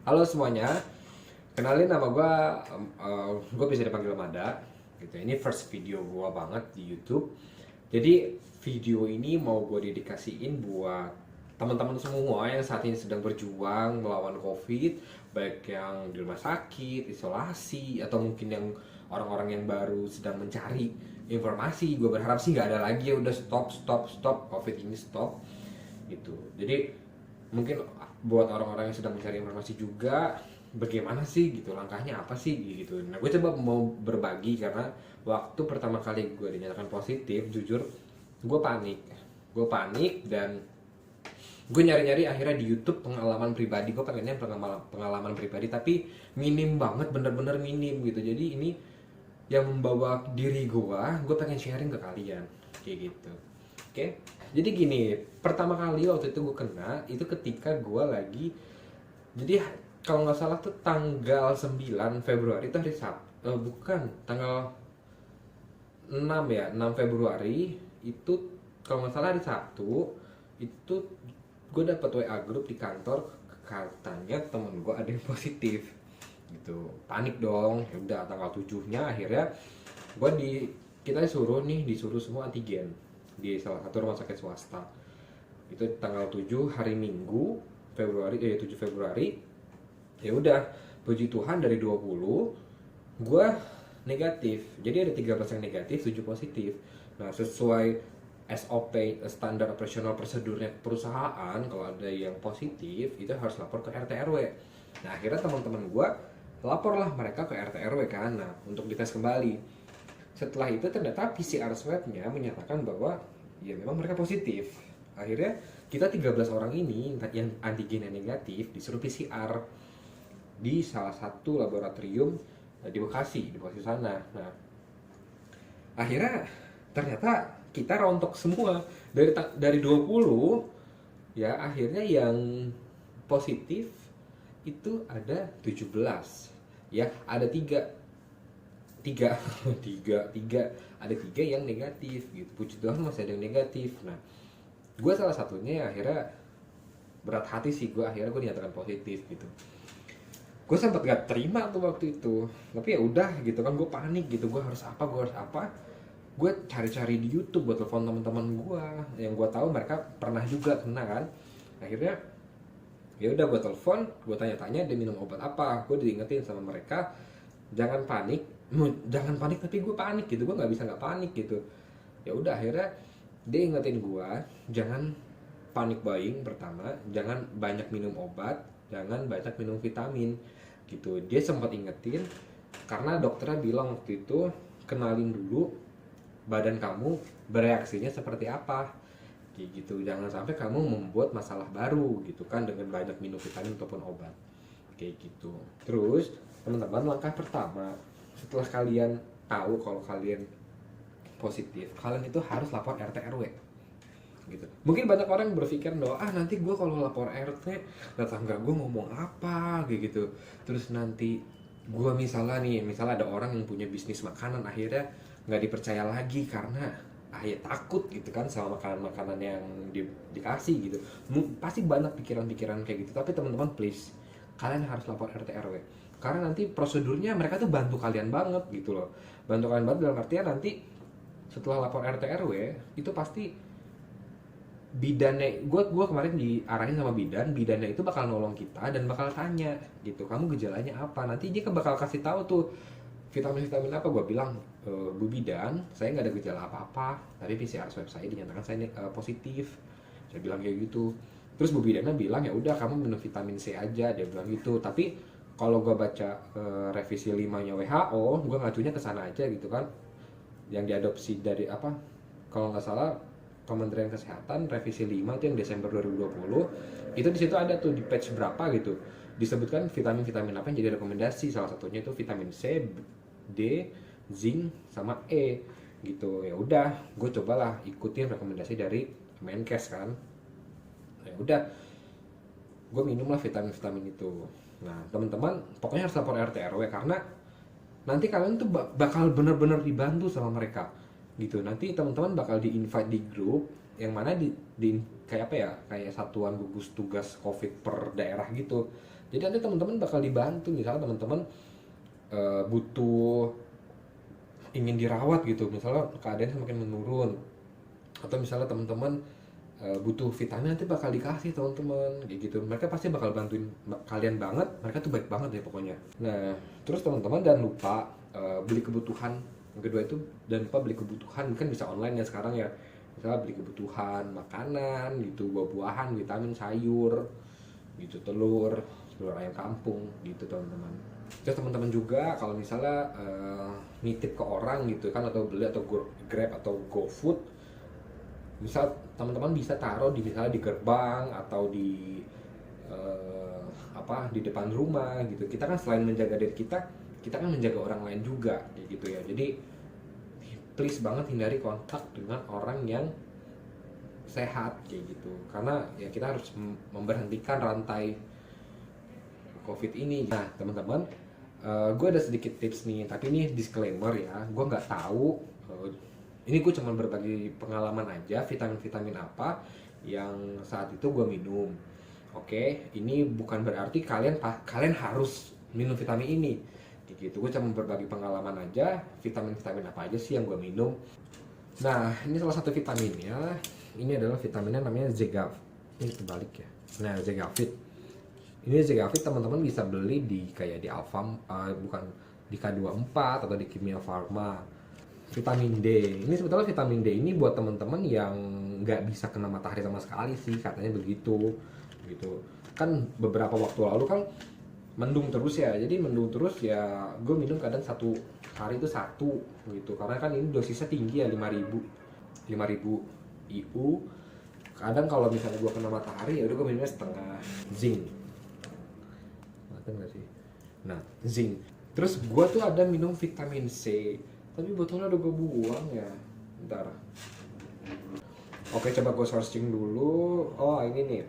Halo semuanya, kenalin nama gue bisa dipanggil Mada. Gitu. Ini first video gue banget di YouTube. Jadi video ini mau gue dedikasiin buat teman-teman semua yang saat ini sedang berjuang melawan COVID, baik yang di rumah sakit, isolasi, atau mungkin yang orang-orang yang baru sedang mencari informasi. Gue berharap sih nggak ada lagi ya, udah stop COVID ini stop gitu. Jadi mungkin buat orang-orang yang sedang mencari informasi juga, bagaimana sih gitu, langkahnya apa sih gitu. Nah, gue coba mau berbagi karena waktu pertama kali gue dinyatakan positif, jujur gue panik dan gue nyari-nyari akhirnya di YouTube pengalaman pribadi. Gue pengennya pengalaman pribadi tapi minim banget, bener-bener minim gitu. Jadi ini yang membawa diri gue pengen sharing ke kalian kayak gitu. Oke, jadi gini, pertama kali waktu itu gue kena itu ketika gue lagi, jadi kalau nggak salah tuh tanggal 9 Februari itu hari Sabtu, bukan, tanggal 6 ya, 6 Februari itu kalau nggak salah hari Sabtu. Itu gue dapet WA grup di kantor, katanya temen gue ada yang positif gitu. Panik dong. Ya udah, tanggal 7-nya akhirnya gue kita disuruh semua antigen di salah satu rumah sakit swasta. Itu tanggal 7 hari Minggu, 7 Februari. Ya udah, puji Tuhan dari 20 gue negatif. Jadi ada 13 yang negatif, 7 positif. Nah, sesuai SOP, standar operasional prosedurnya perusahaan, kalau ada yang positif itu harus lapor ke RT RW. Nah, akhirnya teman-teman gue laporlah mereka ke RT RW kan, nah, untuk dites kembali. Setelah itu ternyata PCR swab-nya menyatakan bahwa ya memang mereka positif. Akhirnya kita 13 orang ini yang antigennya negatif disuruh PCR di salah satu laboratorium di Bekasi sana. Nah, akhirnya ternyata kita rontok semua dari 20 ya, akhirnya yang positif itu ada 17 ya, ada tiga tiga ada tiga yang negatif gitu. Puji Tuhan masih ada yang negatif. Nah, gue salah satunya. Akhirnya berat hati sih gue, akhirnya gue dinyatakan positif gitu. Gue sempat gak terima tuh waktu itu, tapi ya udah gitu kan, gue panik gitu. Gue harus apa, gue cari-cari di YouTube, gue telepon teman-teman gue yang gue tahu mereka pernah juga kena kan. Akhirnya ya udah, gue telepon, gue tanya-tanya dia minum obat apa. Gue diingetin sama mereka, jangan panik, jangan panik, tapi gue panik gitu. Gue nggak bisa nggak panik gitu. Ya udah, akhirnya dia ingetin gue, jangan panik buying. Pertama, jangan banyak minum obat, jangan banyak minum vitamin gitu. Dia sempat ingetin karena dokternya bilang waktu itu, kenalin dulu badan kamu bereaksinya seperti apa kayak gitu. Jangan sampai kamu membuat masalah baru gitu kan dengan banyak minum vitamin ataupun obat kayak gitu. Terus teman-teman, langkah pertama setelah kalian tahu kalau kalian positif, kalian itu harus lapor RT RW gitu. Mungkin banyak orang berpikir bahwa nanti gue kalau lapor RT, tetangga gue ngomong apa kayak gitu. Terus nanti gue misalnya ada orang yang punya bisnis makanan, akhirnya nggak dipercaya lagi karena ya takut gitu kan sama makanan-makanan yang dikasih gitu. Pasti banyak pikiran-pikiran kayak gitu. Tapi teman-teman, please, kalian harus lapor RT RW karena nanti prosedurnya mereka tuh bantu kalian banget gitu loh. Bantu kalian banget dalam artian nanti setelah lapor RT RW itu pasti bidannya, gue kemarin diarahin sama bidannya itu bakal nolong kita dan bakal tanya gitu, kamu gejalanya apa. Nanti dia kan bakal kasih tahu tuh vitamin apa. Gue bilang, Bu Bidan, saya nggak ada gejala apa-apa, tapi PCR swab saya dinyatakan saya positif. Saya bilang kayak gitu. Terus Bu Bidannya bilang, ya udah kamu minum vitamin C aja, dia bilang gitu. Tapi kalau gue baca revisi 5-nya WHO, gue ngacunya ke sana aja gitu kan, yang diadopsi dari apa, kalau nggak salah Kementerian Kesehatan revisi 5 itu yang Desember 2020. Itu di situ ada tuh di page berapa gitu disebutkan vitamin-vitamin apa yang jadi rekomendasi. Salah satunya itu vitamin C, D, zinc sama E gitu. Ya udah, gue cobalah ikutin rekomendasi dari Menkes kan. Ya udah, gue minumlah vitamin-vitamin itu. Nah, teman-teman, pokoknya harus lapor RT RW karena nanti kalian tuh bakal bener-bener dibantu sama mereka gitu. Nanti teman-teman bakal di-invite di grup yang mana di kayak apa ya, kayak satuan gugus tugas COVID per daerah gitu. Jadi nanti teman-teman bakal dibantu, misalnya teman-teman butuh ingin dirawat gitu, misalnya keadaan semakin menurun, atau misalnya teman-teman butuh vitamin, nanti bakal dikasih teman-teman kayak gitu. Mereka pasti bakal bantuin kalian banget, mereka tuh baik banget ya pokoknya. Nah terus teman-teman jangan lupa beli kebutuhan. Yang kedua itu jangan lupa beli kebutuhan, kan bisa online ya sekarang ya, misalnya beli kebutuhan makanan gitu, buah-buahan, vitamin, sayur gitu, telur ayam kampung gitu teman-teman. Terus teman-teman juga kalau misalnya nitip ke orang gitu kan, atau beli atau Grab atau GoFood, misal teman-teman bisa taruh di misalnya di gerbang atau di di depan rumah gitu. Kita kan selain menjaga diri kita, kita kan menjaga orang lain juga kayak gitu ya. Jadi please banget hindari kontak dengan orang yang sehat kayak gitu, karena ya kita harus memberhentikan rantai COVID ini. Nah teman-teman, gue ada sedikit tips nih, tapi ini disclaimer ya, gue nggak tahu, ini gue cuma berbagi pengalaman aja, vitamin-vitamin apa yang saat itu gue minum. Oke, ini bukan berarti kalian harus minum vitamin ini gitu. Gue cuma berbagi pengalaman aja, vitamin-vitamin apa aja sih yang gue minum. Nah ini salah satu vitaminnya, ini adalah vitaminnya namanya Zegavit. Ini terbalik ya. Nah Zegavit ini teman-teman bisa beli di kayak di bukan di K24 atau di Kimia Farma. Vitamin D ini sebetulnya vitamin D ini buat teman-teman yang nggak bisa kena matahari sama sekali sih, katanya begitu gitu kan. Beberapa waktu lalu kan mendung terus ya, jadi mendung terus ya gue minum kadang satu hari itu satu gitu, karena kan ini dosisnya tinggi ya, 5000 IU. Kadang kalau misalnya gue kena matahari ya udah gue minumnya setengah. Zinc, nggak sih? Nah zinc. Terus gue tuh ada minum vitamin C, tapi botolnya udah gue buang ya, ntar. Oke coba gue searching dulu. Oh ini nih.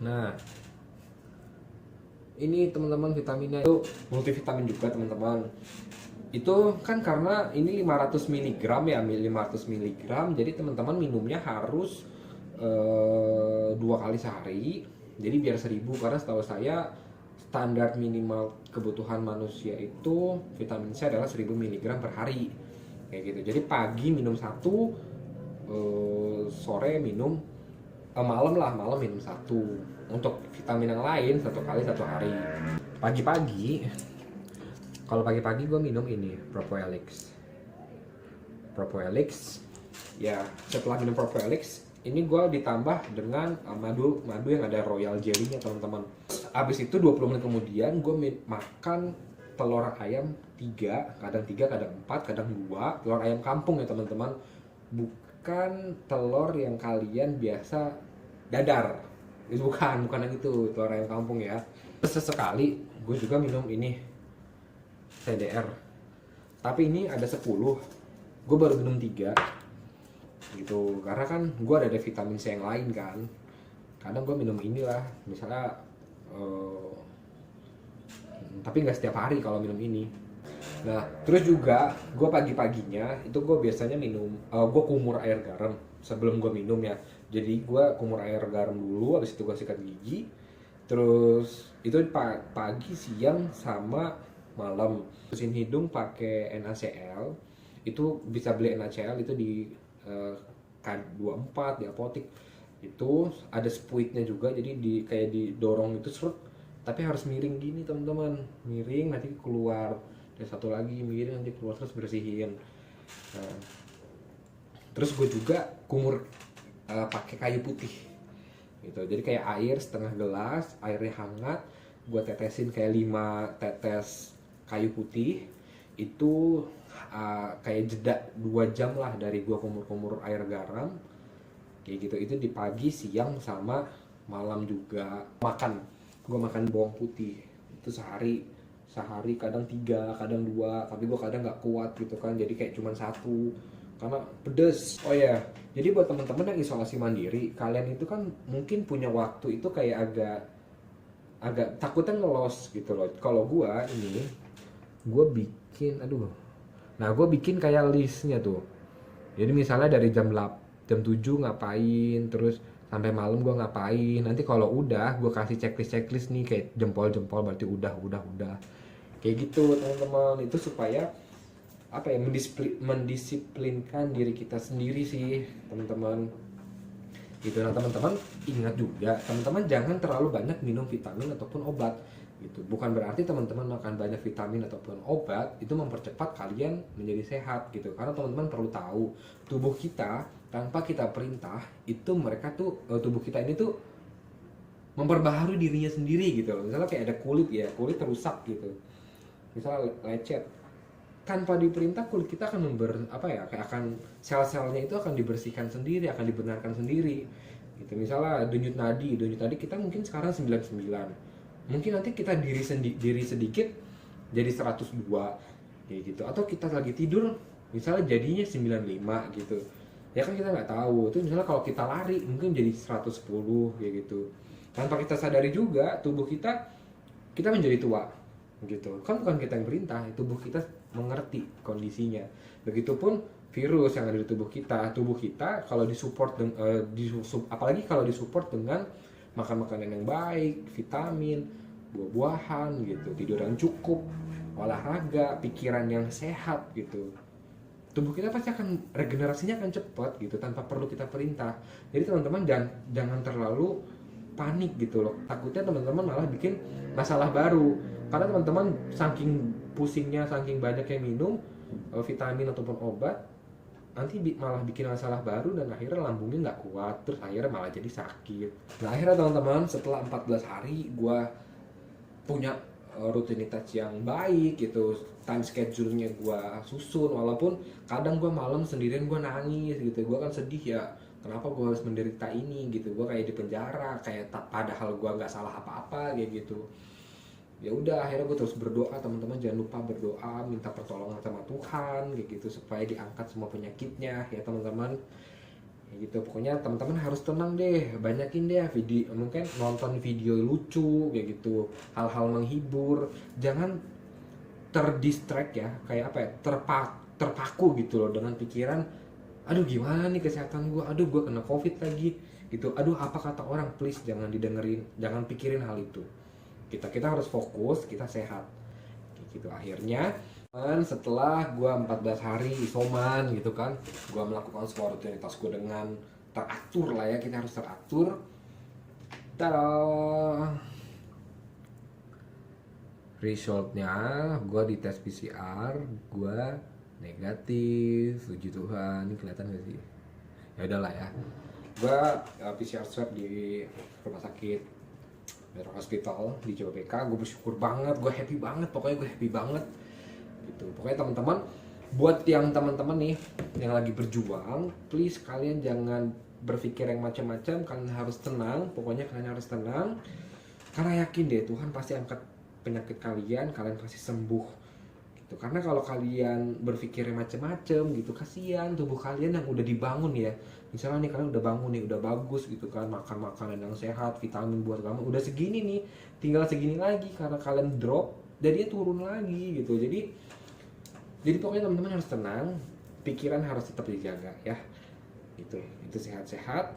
Nah ini teman-teman vitaminnya itu multivitamin juga teman-teman. Itu kan karena ini 500 mg ya, 500 mg, jadi teman-teman minumnya harus 2 kali sehari. Jadi biar 1000, karena setahu saya standar minimal kebutuhan manusia itu vitamin C adalah 1000 mg per hari kayak gitu. Jadi pagi minum 1, sore minum, malam minum 1. Untuk vitamin yang lain 1 kali 1 hari. Pagi-pagi, kalau pagi-pagi gue minum ini Propoelix ya. Setelah minum Propoelix ini gue ditambah dengan madu yang ada royal jelly-nya teman-teman. Abis itu 20 menit kemudian gue makan telur ayam 3, kadang 4, kadang 2, telur ayam kampung ya teman-teman, bukan telur yang kalian biasa dadar. Bukan yang itu, telur ayam kampung ya. Sesekali gue juga minum ini TDR, tapi ini ada 10, gue baru minum 3 gitu, karena kan gue ada vitamin C yang lain kan. Kadang gue minum inilah misalnya, tapi nggak setiap hari kalau minum ini. Nah terus juga gue pagi-paginya itu gue biasanya minum, gue kumur air garam sebelum gue minum ya. Jadi gue kumur air garam dulu, habis itu gue sikat gigi, terus itu pagi, siang, sama malam. Bersihin hidung pakai NaCl, itu bisa beli NaCl itu di K24 di apotek. Itu ada spuitnya juga, jadi kayak didorong itu serut, tapi harus miring gini teman-teman, miring nanti keluar, dan satu lagi miring nanti keluar, terus bersihin. Nah, terus gue juga kumur pakai kayu putih gitu. Jadi kayak air setengah gelas, airnya hangat, gue tetesin kayak 5 tetes kayu putih. Itu kayak jeda 2 jam lah dari gue kumur-kumur air garam kayak gitu. Itu di pagi, siang, sama malam juga. Gue makan bawang putih itu sehari kadang 3, kadang 2, tapi gue kadang nggak kuat gitu kan, jadi kayak cuman 1 karena pedes. Oh ya, jadi buat teman-teman yang isolasi mandiri, kalian itu kan mungkin punya waktu itu kayak agak takutnya ngelos gitu loh. Kalau gue bikin kayak listnya tuh. Jadi misalnya dari jam 7 ngapain, terus sampai malam gue ngapain. Nanti kalau udah gue kasih checklist nih kayak jempol berarti udah kayak gitu teman-teman. Itu supaya apa ya, mendisiplinkan diri kita sendiri sih teman-teman gitu. Nah teman-teman ingat juga, teman-teman jangan terlalu banyak minum vitamin ataupun obat gitu. Bukan berarti teman-teman makan banyak vitamin ataupun obat itu mempercepat kalian menjadi sehat gitu. Karena teman-teman perlu tahu, tubuh kita tanpa kita perintah itu mereka tuh tubuh kita ini tuh memperbaharui dirinya sendiri gitu loh. Misalnya kayak ada kulit ya, kulit rusak gitu, misalnya lecet, tanpa diperintah kulit kita akan kayak akan sel-selnya itu akan dibersihkan sendiri, akan dibenarkan sendiri gitu. Misalnya denyut nadi kita mungkin sekarang 99, mungkin nanti kita diri sedikit jadi 102 kayak gitu. Atau kita lagi tidur misalnya jadinya 95 gitu ya kan, kita nggak tahu. Itu misalnya kalau kita lari mungkin jadi 110 kayak gitu. Tanpa kita sadari juga tubuh kita menjadi tua gitu kan. Bukan kita yang perintah, tubuh kita mengerti kondisinya. Begitupun virus yang ada di tubuh kita kalau disupport apalagi kalau disupport dengan makan makanan yang baik, vitamin, buah-buahan gitu, tidur yang cukup, olahraga, pikiran yang sehat gitu, tubuh kita pasti akan regenerasinya akan cepat gitu tanpa perlu kita perintah. Jadi teman-teman jangan terlalu panik gitu loh. Takutnya teman-teman malah bikin masalah baru. Karena teman-teman saking pusingnya, saking banyaknya minum vitamin ataupun obat, nanti malah bikin masalah baru dan akhirnya lambungnya nggak kuat, terus akhirnya malah jadi sakit. Nah akhirnya teman-teman setelah 14 hari gue punya rutinitas yang baik gitu, time schedule-nya gue susun. Walaupun kadang gue malam sendirian gue nangis gitu, gue kan sedih ya, kenapa gue harus menderita ini gitu, gue kayak di penjara, kayak padahal gue nggak salah apa-apa kayak gitu. Ya udah akhirnya gue terus berdoa. Teman-teman jangan lupa berdoa, minta pertolongan sama Tuhan kayak gitu supaya diangkat semua penyakitnya ya teman-teman. Ya gitu, pokoknya teman-teman harus tenang deh, banyakin deh video, mungkin nonton video lucu kayak gitu, hal-hal menghibur. Jangan terdistract ya, kayak apa ya, terpaku gitu loh dengan pikiran, aduh gimana nih kesehatan gue, aduh gue kena covid lagi gitu, aduh apa kata orang. Please jangan didengerin, jangan pikirin hal itu. Kita harus fokus, kita sehat gitu. Akhirnya setelah gue 14 hari isoman gitu kan, gue melakukan semua rutinitas gue dengan teratur lah ya, kita harus teratur. Tada, resultnya gue di tes PCR gue negatif. Puji Tuhan. Ini kelihatan gak sih? Ya udahlah ya, gue PCR swab di rumah sakit Metro Hospital di JBK. Gue bersyukur banget, gue happy banget, pokoknya gue happy banget gitu. Pokoknya teman-teman, buat yang teman-teman nih yang lagi berjuang, please kalian jangan berpikir yang macam-macam, kalian harus tenang. Pokoknya kalian harus tenang, karena yakin deh Tuhan pasti angkat penyakit kalian pasti sembuh gitu. Karena kalau kalian berpikir macam-macam gitu, kasihan tubuh kalian yang udah dibangun ya. Misalnya nih kalian udah bangun nih, udah bagus gitu kan, makan makanan yang sehat, vitamin buat kamu udah segini nih, tinggal segini lagi karena kalian drop, jadinya turun lagi gitu. Jadi pokoknya teman-teman harus tenang, pikiran harus tetap dijaga ya. Itu sehat-sehat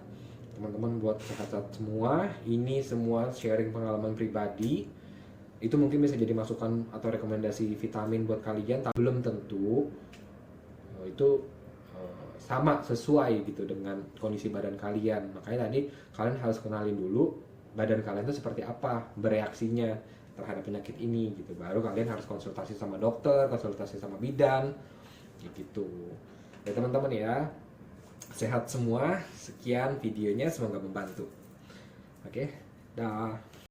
teman-teman, buat sehat-sehat semua. Ini semua sharing pengalaman pribadi. Itu mungkin bisa jadi masukan atau rekomendasi vitamin buat kalian, tapi belum tentu itu sama sesuai gitu dengan kondisi badan kalian. Makanya tadi kalian harus kenalin dulu badan kalian itu seperti apa bereaksinya terhadap penyakit ini gitu. Baru kalian harus konsultasi sama dokter, konsultasi sama bidan gitu. Ya teman-teman ya, sehat semua. Sekian videonya, semoga membantu. Oke, dah.